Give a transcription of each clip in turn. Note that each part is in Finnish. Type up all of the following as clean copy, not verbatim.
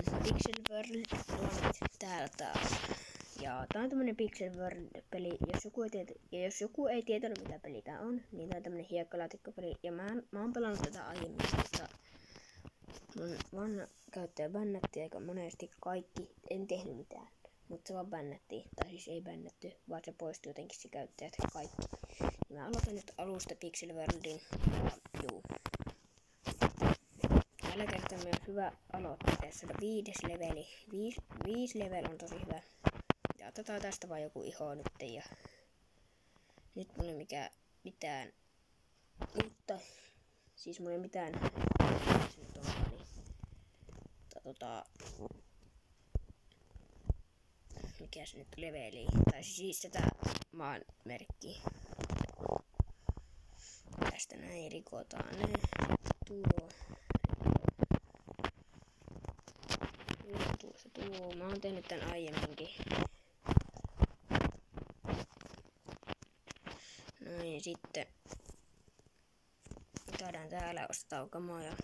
pelaamaan Pixel World täällä taas. Ja tää on tämmönen Pixel World-peli, jos joku ei tietänyt mitä peli tää on, niin tää on tämmönen hiekkalaatikkopeli. Ja mä oon pelannut tätä aiemmin, mutta mun vanha käyttäjä bännätti aika monesti kaikki, en tehnyt mitään. Mutta se vaan bännättiin, tai siis ei bännätty, vaan se poistui jotenkin se käyttäjät kaikki. Ja mä aloitan nyt alusta Pixel Worldin, ja juu. Tällä kertaa on hyvä aloittaa. Tässä on 5 leveli. 5 level on tosi hyvä. Ja otetaan tästä vaan joku iho nyt. Ja nyt mulla ei mitään uutta. Siis mulla ei mitään. Se nyt onkaan niin. Mikä se nyt leveli? Tai siis tätä maan merkkiä. Tästä näin rikotaan ne. Tuo. Mä oon tehnyt tän aiemminkin. Noin sitten. Käydään täällä, ostetaan kamaa ja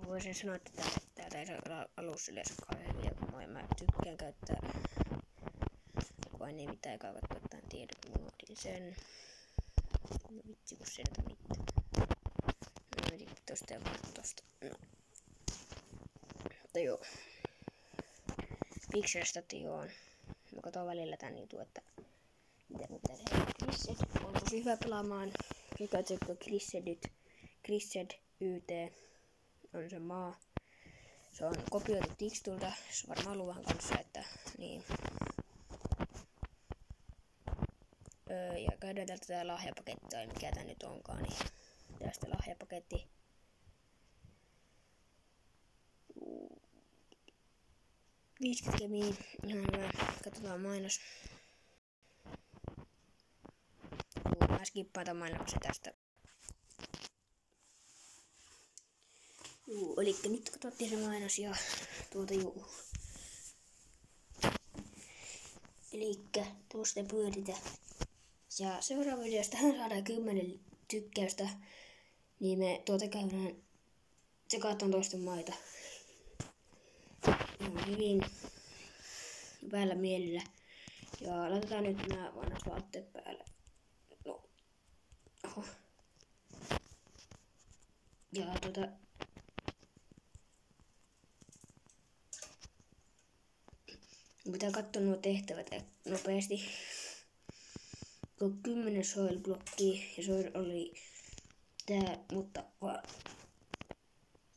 voisin sanoa, että täältä ei saa alussa yleensä kauhean hyviä kamoja. Mä tykkään käyttää vain ei mitään kaivattua tämän tiedot. Mä unohdin sen. No vitsi kun sieltä mitään. No sitten tosta ja tosta. No. Mutta joo. Pixel-statioon. Mä katon välillä tän jutun, että mitä tehdään. Glissed on tosi hyvä pelaamaan. Klikatsekko Glissed YT on se maa. Se on kopioitu Tixtulta. Se on varmaan luvan kanssa, että niin. Ja käydään täältä tää lahjapaketti tai mikä tää nyt onkaan, niin tästä lahjapaketti. 50 kemiä, ihan hyvä. Katsotaan mainos. Mä skippaan tämän mainoksen tästä. Elikkä nyt katsottiin se mainos ja Elikkä tuosta pyöritään. Ja seuraava videosta saadaan 10 tykkäystä, niin me käydään tsekataan toisten maita. Ihan hyvin hyvällä mielellä. Ja laitetaan nyt nämä vanhat vaatteet päälle. No. Oho. Ja pitää katsoa nuo tehtävät nopeasti. Tuo 10 soil-blokkia ja soil oli tää, mutta vaan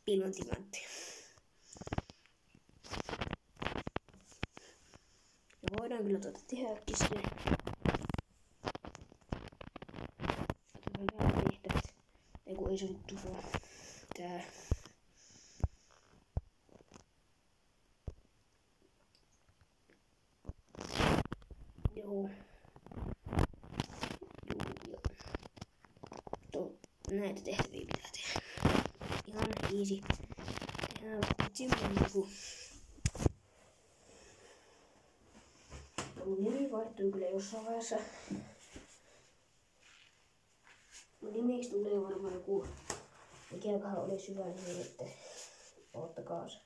ilman timanttia. Ja voidaan kyllä tehdäkin sinne. Otetaan tehtävät. Eiku ei se nyt tuhoa. Tää. Joo. Näitä tehtäviä pitää tehdä. Ihan easy. Tehdään semmoinen joku. Mun nimi vaihtuu kyllä jossain vaiheessa. Mun nimiksi tulee varmaan joku. Mikäköhän olisi hyvä nimi, että oottakaa se.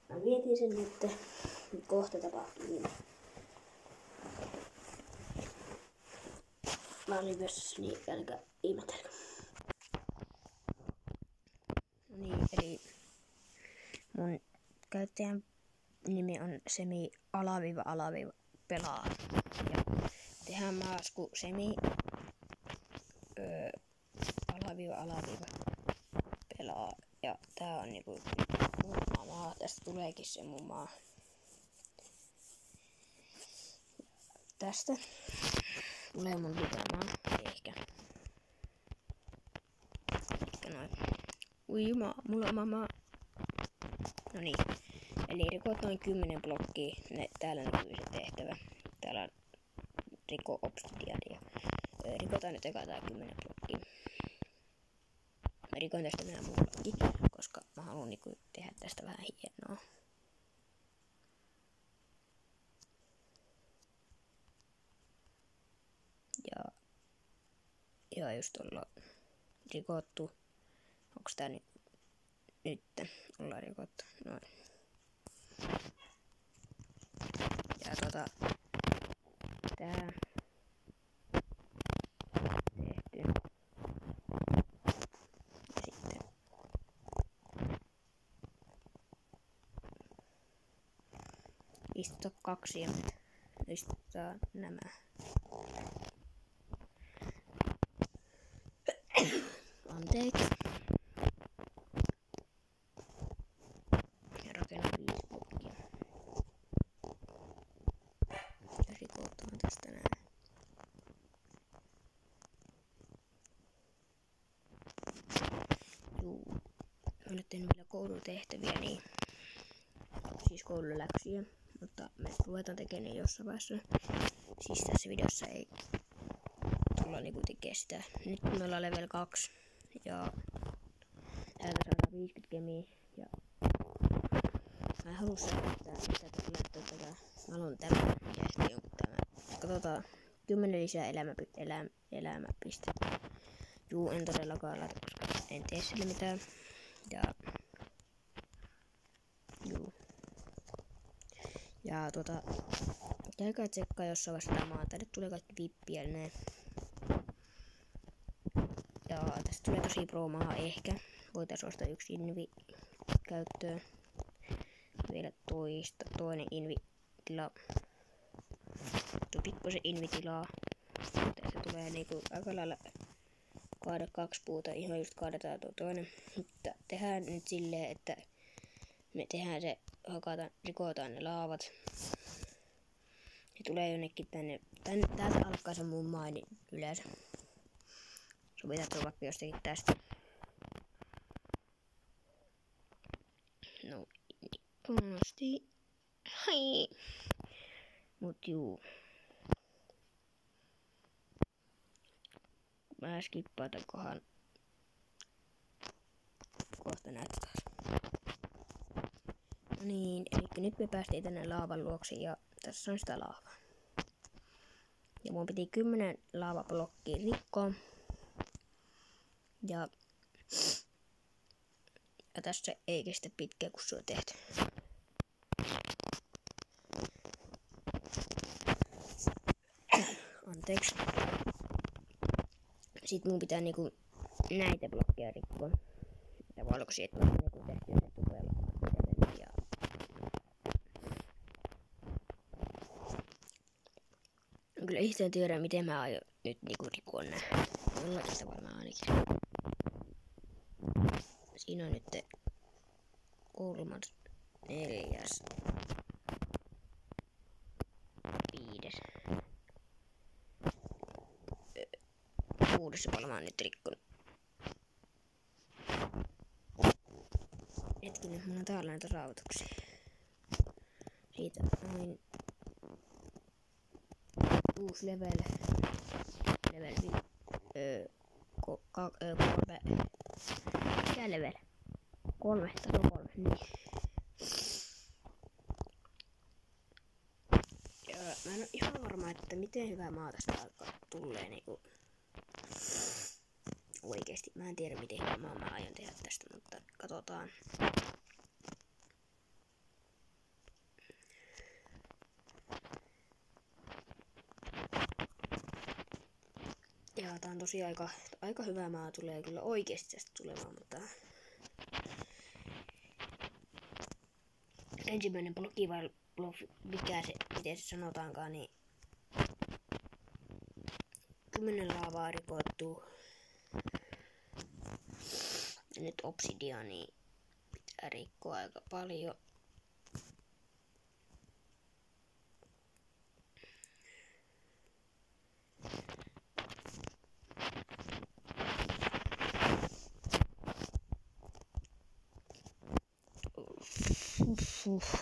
Mä mietin sen, että nyt kohta tapahtuu niin. Mä olin vessassa, niin älkää ihmetelkö. No niin, eli mun käyttäjän nimi on semi-pelaa. Ja tehdään maasku semi-pelaa. Ja tää on niinku mun maa. Tästä tuleekin se mun maa. Tästä tulee mun pitämään. Ehkä noin. Ui juma, mulla on oma maa. No niin. Eli rikotaan 10 blokkia. Täällä näkyy se tehtävä. Täällä on riko obsidiania. Rikotaan nyt eka tää 10 blokkia. Mä rikoin tästä nämä mun blokki, koska mä haluan niinku tehdä tästä vähän hienoa. Ja just ollaan rikottu. Onks tää nyt Nyt ollaan rikottu. Noin. Ja tää tehty. Ja sitten istuttaa 2 ja istuttaa nämä. Anteeksi. Ja rakennan 5 blokkia. Ja rikotaan tästä näin. Juu. Mä en ole tehnyt vielä koulutehtäviä, niin siis koululäksyjä, mutta me ruvetaan tekemään jossain vaiheessa. Siis tässä videossa ei tulla niinku tekee sitä. Nyt me ollaan level 2 ja täältä saadaan 50 kemiä ja mä en halua säilyttää mitä tätä. Mä haluan tämän ja ehkä jonkun tämän. Katsotaan 10 lisää elämäpistettä. Juu, en todellakaan laita, koska en tee sille mitään. Ja juu. Ja käykää tsekkaa jossain vaiheessa tämä maa. Tänne tulee kaikki vippiä ja näin. Ja tästä tulee tosi pro-maa ehkä. Voitaisiin ostaa 1 invi käyttöön. Vielä toinen invi-tila. Tuo pikkusen invi-tilaa. Tässä tulee niinku aika lailla kaada 2 puuta. Ihan just kaadetaan tuo toinen. Mutta tehdään nyt silleen, että me tehdään se, rikotaan ne laavat. Se tulee jonnekin tänne. Täältä alkaa se mun maini yleensä. Sovitaan tuo vaikka jostakin tästä. No, nosti. Hai. Mut juu. Mä skippaan tän kohan. Kohta näet taas. No niin, eli nyt me päästiin tänne laavan luokse ja tässä on sitä laavaa. Ja mun piti 10 laavablokkia rikkoa. Ja tässä ei kestä pitkään, kun se on tehty. Anteeksi. Sitten mun pitää niinku näitä blokkeja rikkoa. Ja valkoisia, että on niinku tehty ne tupella. Ja kyllä itse en tiedä, miten mä aion nyt niinku rikkoa nää. Jollakin tavalla mä ainakin. Siinä on nyt 3, 4, 5, 6 mä oon nyt rikkonut. Hetkinen, mulla on täällä näitä rautuksia. Siitä noin 6 level. Mikä level? 3, taso 3, niin. Ja mä en oo ihan varma, että miten hyvää maa tästä alkaa tulee niinku oikeesti. Mä en tiedä miten hyvää maa mä aion tehdä tästä, mutta katsotaan. Ja tää on tosi aika hyvää maa tulee kyllä oikeesti tästä tulemaan, mutta ensimmäinen blokki vai mikä se, miten se sanotaankaan, niin 10 laavaa rikottu. Ja nyt obsidiania pitää rikkoa aika paljon.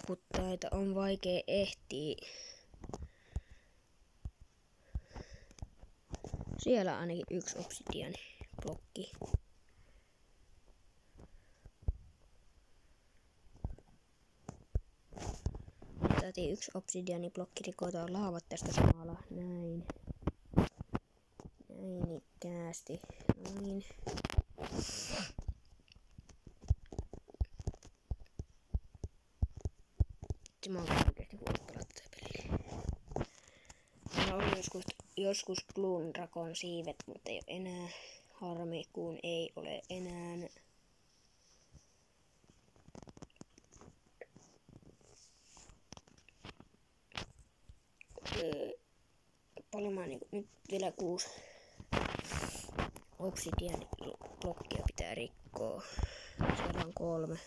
Kun näitä on vaikea ehtiä. Siellä on ainakin 1 obsidiani blokki. Saatiin 1 obsidiani blokki, rikotaan laavat tästä samalla. Näin. Näin ikkäästi. Noin. Mä oon oikeesti huolta pelata tätä peliä. Mulla oli joskus Bloon Dragon siivet, mutta ei ole enää. Harmi, kun ei ole enää. Paljon mä niinku, nyt vielä 6 obsidian blokkia pitää rikkoa. Siellä on 3.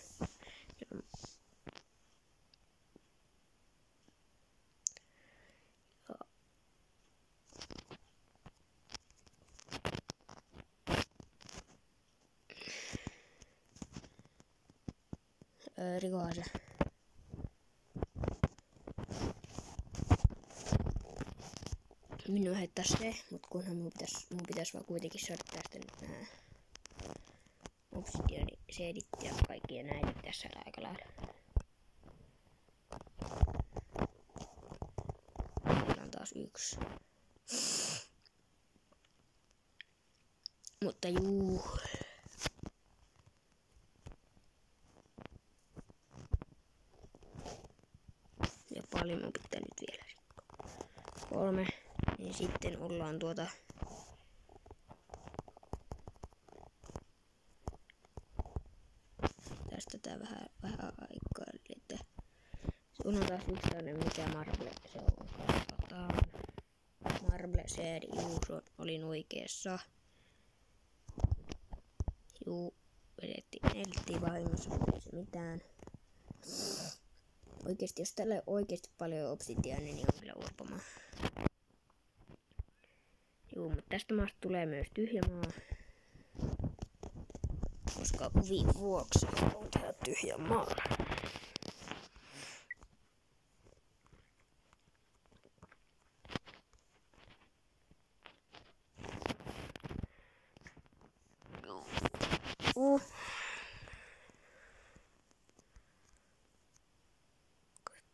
Rikohan se. Minun heittää se, mut kunhan mun pitäis vaan kuitenkin saada tästä nyt nää obsidiani seedit ja kaikkia näitä pitäis saada aika lailla. Meillä on taas 1. Mutta juu. Ja paljon mun pitää nyt vielä rikkoa. 3. Niin sitten ollaan tästä tää vähän aikaa, että sun on taas yksi tämmönen mikä marble se on. Marble seed, juu, olin oikeassa. Juu, vedettiin vahingossa, mutta se mitään. Oikeesti, jos tällä on oikeesti paljon obsidiania, niin on kyllä urpomaa. Juu, mutta tästä maasta tulee myös tyhjä maa. Koska kuvin vuoksi on tehdä tyhjä maa.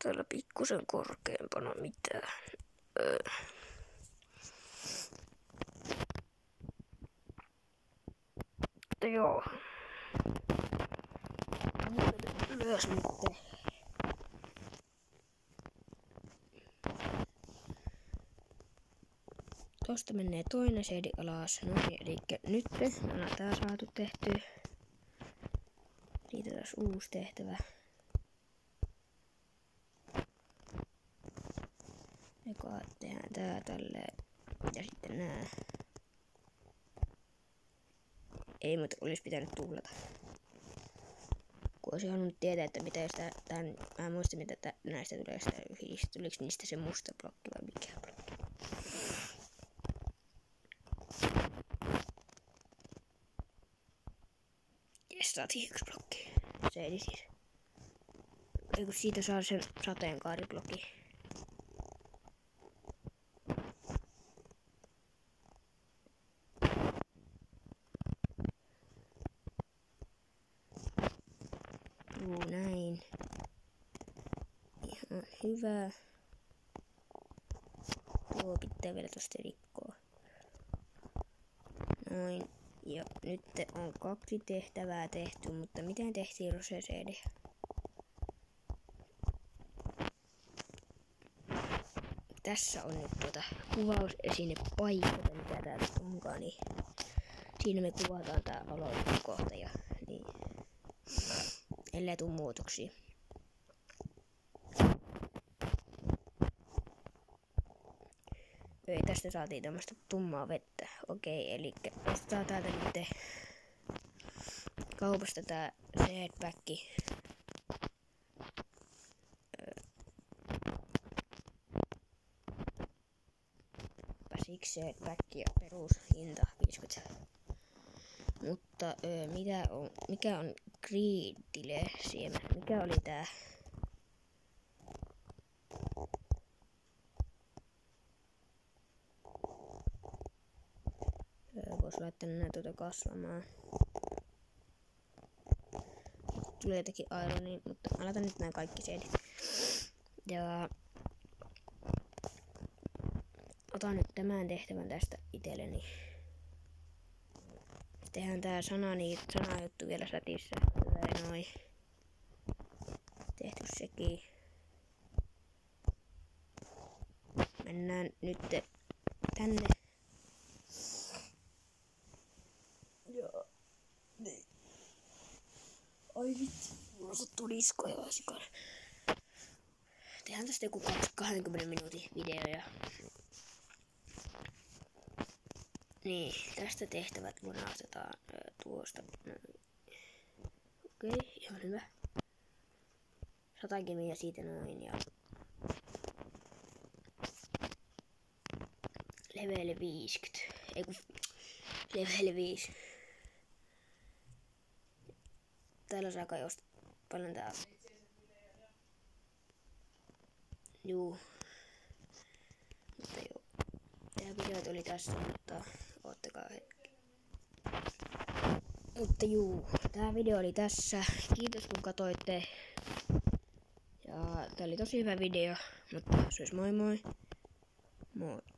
Täällä pikkusen korkeampana mitään. Joo. Ylös nyt. Tosta menee toinen seedi alas. No niin, eli nyt on tää saatu tehtyä. Siitä taas uusi tehtävä. Eka tehdään tää tälleen. Ja sitten nää. Ei, mutta olisi pitänyt tuhlata. Kun olisin halunnut tietää, että mitä jos mä en muista mitä näistä tulee sitä yhdistä. Tuliko niistä se musta blokki vai mikä blokki? Jes, saatiin 1 blokki. Se eli siis. Ei kun siitä saa sen sateenkaariblokin. Näin. Ihan hyvä. Tuo pitää vielä tosta rikkoa. Noin. Ja nyt on 2 tehtävää tehty, mutta miten tehtiin roseseedi? Tässä on nyt kuvausesinepaikka, mitä täällä onkaan, niin siinä me kuvataan tää aloituskohta ja niin. Ellei tuu muutoksia. Ei, tästä saatiin tämmöstä tummaa vettä. Okei, eli ostetaan täältä nyt kaupasta tää seedpäkki. Siksi seedpäkki ja perushinta 50. Mutta mikä on Greedile siemen? Mikä oli tää? Vois laittaa nää kasvamaan. Tulee jotakin ironia, mutta mä laitan nyt nää kaikki seedit. Ja otan nyt tämän tehtävän tästä itselleni. Tehdään tää sanajuttu vielä sätissä. Noin. Tehty sekin. mennään nyt tänne. Joo. Niin. Ai vitsi. Mulla sattuu diskoja vasikaan. Tehdään tästä joku 20 minuutin videoja. Niin, tästä tehtävät lunastetaan tuosta. Okei, ihan hyvä. 100 gemiä siitä noin ja level 50. Eiku, level 5. Täällä saa kai ostaa paljon täällä. Juu. Mutta joo. Tää videot oli tässä, mutta oottakaa hetki. Mutta juu, tää video oli tässä. Kiitos kun katsoitte. Ja tää oli tosi hyvä video, mutta se olisi moi moi. Moi.